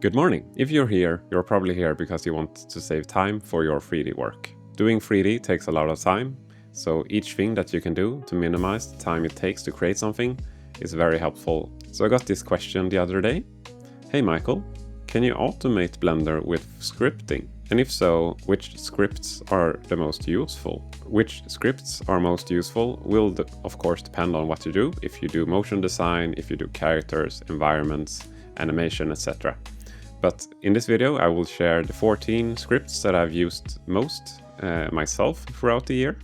Good morning. If you're here, you're probably here because you want to save time for your 3D work. Doing 3D takes a lot of time, so each thing that you can do to minimize the time it takes to create something is very helpful. So I got this question the other day. Hey Michael, can you automate Blender with scripting? And if so, which scripts are the most useful? Which scripts are most useful will of course depend on what you do. If you do motion design, if you do characters, environments, animation, etc. But in this video I will share the 14 scripts that I've used most myself throughout the year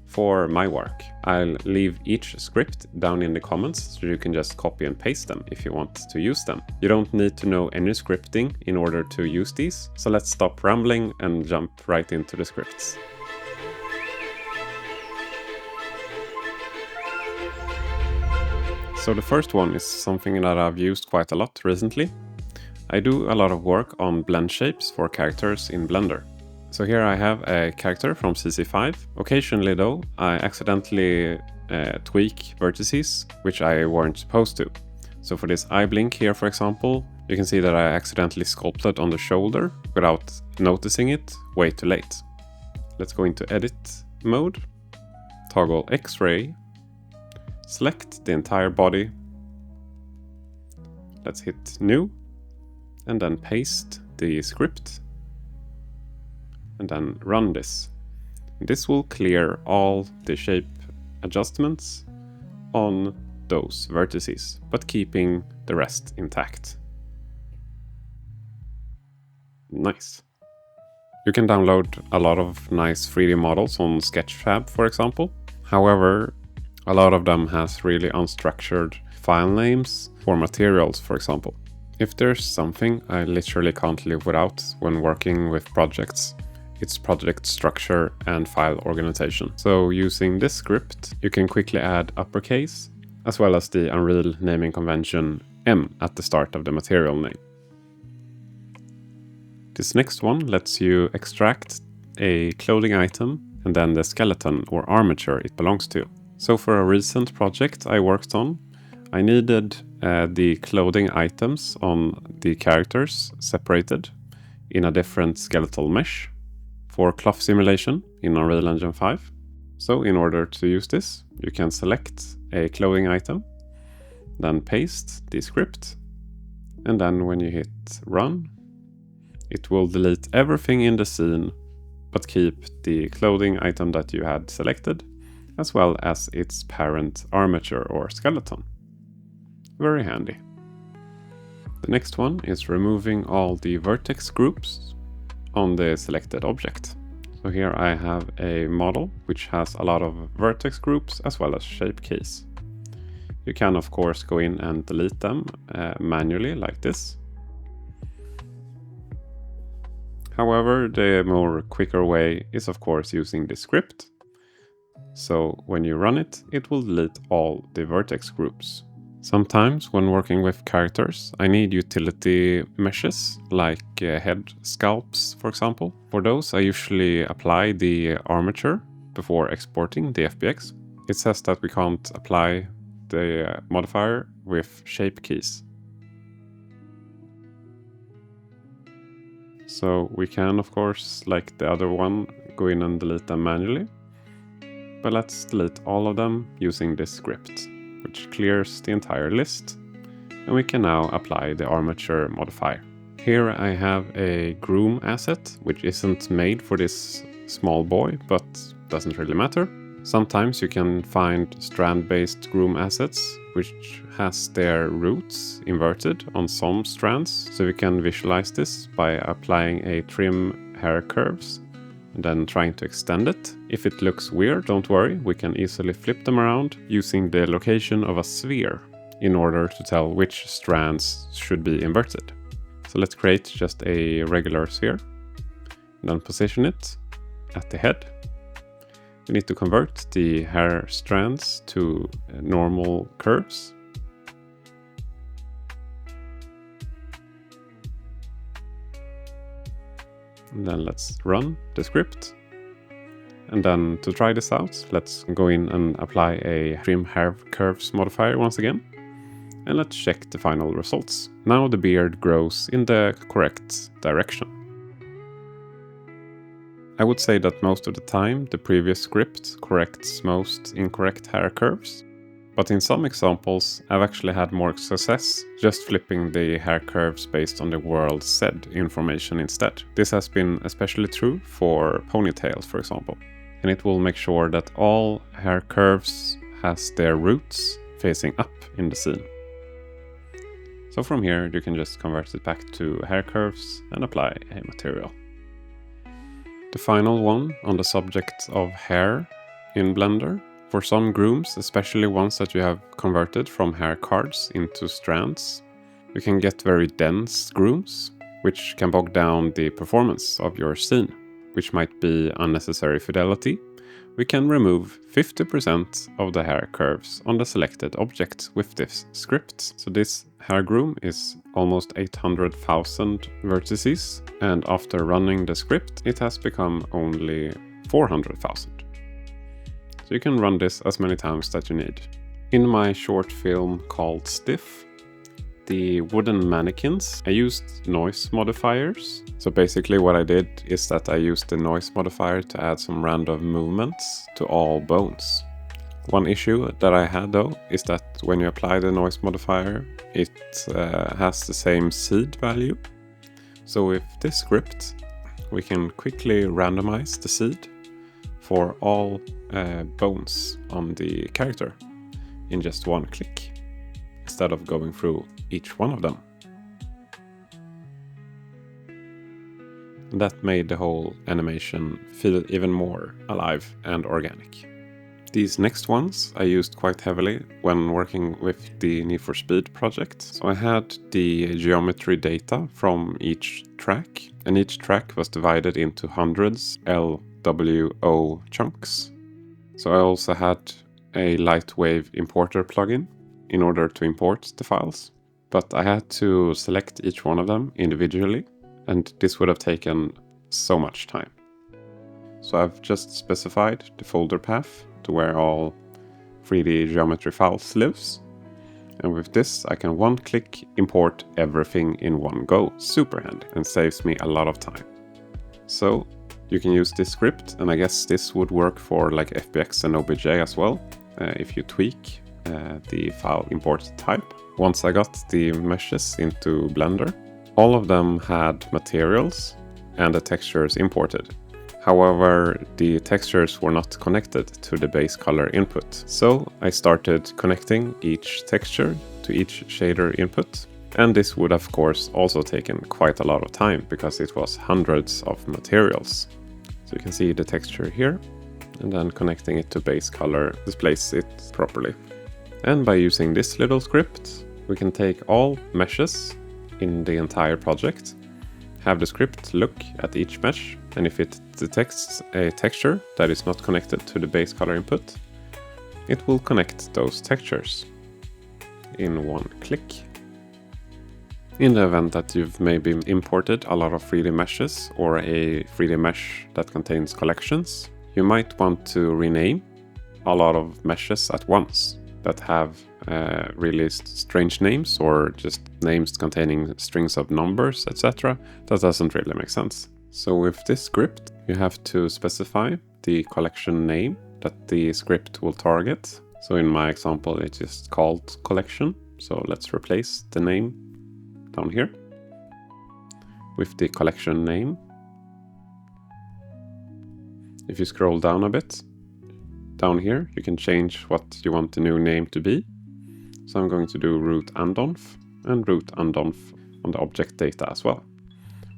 for my work. I'll leave each script down in the comments so you can just copy and paste them if you want to use them. You don't need to know any scripting in order to use these, so let's stop rambling and jump right into the scripts. So the first one is something that I've used quite a lot recently. I do a lot of work on blend shapes for characters in Blender. So here I have a character from CC5. Occasionally though, I accidentally tweak vertices, which I weren't supposed to. So for this eye blink here, for example, you can see that I accidentally sculpted on the shoulder without noticing it way too late. Let's go into edit mode, toggle X-ray, select the entire body. Let's hit new and then paste the script. And then run this. This will clear all the shape adjustments on those vertices, but keeping the rest intact. Nice. You can download a lot of nice 3D models on Sketchfab, for example. However, a lot of them has really unstructured file names for materials, for example. If there's something I literally can't live without when working with projects, it's project structure and file organization. So using this script, you can quickly add uppercase, as well as the Unreal naming convention M at the start of the material name. This next one lets you extract a clothing item and then the skeleton or armature it belongs to. So for a recent project I worked on, I needed the clothing items on the characters separated in a different skeletal mesh for cloth simulation in Unreal Engine 5. So in order to use this, you can select a clothing item, then paste the script, and then when you hit run, it will delete everything in the scene, but keep the clothing item that you had selected, as well as its parent armature or skeleton. Very handy. The next one is removing all the vertex groups on the selected object. So here I have a model which has a lot of vertex groups as well as shape keys. You can of course go in and delete them manually like this. However, the more quicker way is of course using the script. So when you run it, it will delete all the vertex groups. Sometimes when working with characters, I need utility meshes, like head sculpts, for example. For those, I usually apply the armature before exporting the FBX. It says that we can't apply the modifier with shape keys. So we can, of course, like the other one, go in and delete them manually. But let's delete all of them using this script, which clears the entire list, and we can now apply the armature modifier. Here I have a groom asset, which isn't made for this small boy, but doesn't really matter. Sometimes you can find strand-based groom assets, which has their roots inverted on some strands, so we can visualize this by applying a trim hair curves and then trying to extend it. If it looks weird, don't worry, we can easily flip them around using the location of a sphere in order to tell which strands should be inverted. So let's create just a regular sphere and then position it at the head. We need to convert the hair strands to normal curves. And then let's run the script. And then to try this out, let's go in and apply a trim hair curves modifier once again. And let's check the final results. Now the beard grows in the correct direction. I would say that most of the time the previous script corrects most incorrect hair curves, but in some examples I've actually had more success just flipping the hair curves based on the world said information instead. This has been especially true for ponytails, for example, and it will make sure that all hair curves has their roots facing up in the scene. So from here you can just convert it back to hair curves and apply a material. The final one on the subject of hair in Blender. For some grooms, especially ones that you have converted from hair cards into strands, you can get very dense grooms, which can bog down the performance of your scene, which might be unnecessary fidelity. We can remove 50% of the hair curves on the selected object with this script. So this hair groom is almost 800,000 vertices, and after running the script it has become only 400,000. So you can run this as many times that you need. In my short film called Stiff, the wooden mannequins, I used noise modifiers. So basically what I did is that I used the noise modifier to add some random movements to all bones. One issue that I had though is that when you apply the noise modifier, it has the same seed value. So with this script, we can quickly randomize the seed for all bones on the character in just one click, instead of going through each one of them. And that made the whole animation feel even more alive and organic. These next ones I used quite heavily when working with the Need for Speed project. So I had the geometry data from each track, and each track was divided into hundreds LWO chunks. So I also had a Lightwave importer plugin in order to import the files, but I had to select each one of them individually, and this would have taken so much time. So I've just specified the folder path to where all 3D geometry files lives, and with this I can one click import everything in one go. Super handy and saves me a lot of time. So you can use this script, and I guess this would work for like FBX and OBJ as well, if you tweak the file import type. Once I got the meshes into Blender, all of them had materials and the textures imported. However, the textures were not connected to the base color input. So I started connecting each texture to each shader input. And this would of course also taken quite a lot of time because it was hundreds of materials. So you can see the texture here, and then connecting it to base color displays it properly. And by using this little script, we can take all meshes in the entire project, have the script look at each mesh, and if it detects a texture that is not connected to the base color input, it will connect those textures in one click. In the event that you've maybe imported a lot of 3D meshes or a 3D mesh that contains collections, you might want to rename a lot of meshes at once that have really strange names or just names containing strings of numbers, etc. That doesn't really make sense. So with this script, you have to specify the collection name that the script will target. So in my example, it's just called collection. So let's replace the name down here with the collection name. If you scroll down a bit, down here you can change what you want the new name to be. So I'm going to do root andonf and root andonf on the object data as well.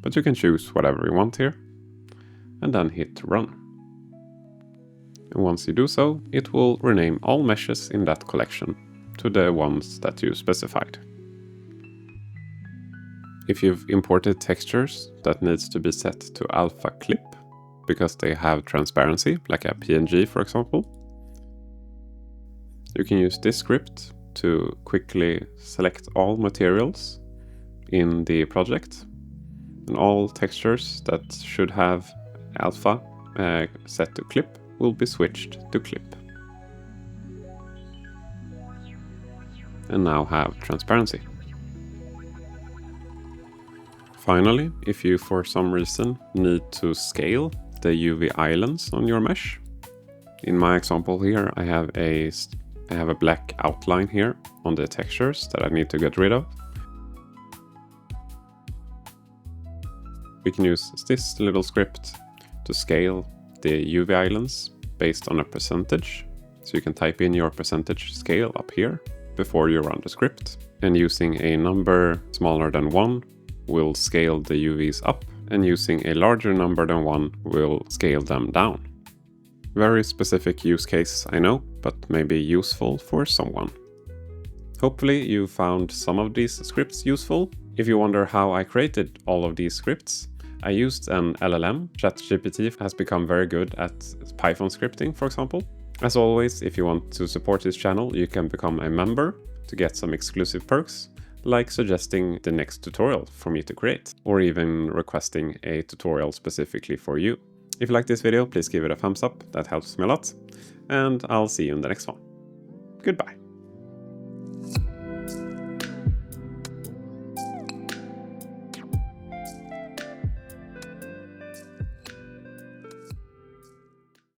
But you can choose whatever you want here and then hit run. And once you do so, it will rename all meshes in that collection to the ones that you specified. If you've imported textures that needs to be set to alpha clip because they have transparency, like a PNG for example, you can use this script to quickly select all materials in the project, and all textures that should have alpha set to clip will be switched to clip. and now have transparency. Finally, if you for some reason need to scale the UV islands on your mesh, in my example here I have a black outline here on the textures that I need to get rid of. We can use this little script to scale the UV islands based on a percentage. So you can type in your percentage scale up here before you run the script. And using a number smaller than 1 will scale the UVs up, and using a larger number than 1 will scale them down. Very specific use case, I know, but maybe useful for someone. Hopefully you found some of these scripts useful. If you wonder how I created all of these scripts, I used an LLM. ChatGPT has become very good at Python scripting, for example. As always, if you want to support this channel, you can become a member to get some exclusive perks, like suggesting the next tutorial for me to create, or even requesting a tutorial specifically for you. If you like this video, please give it a thumbs up, that helps me a lot, and I'll see you in the next one. Goodbye.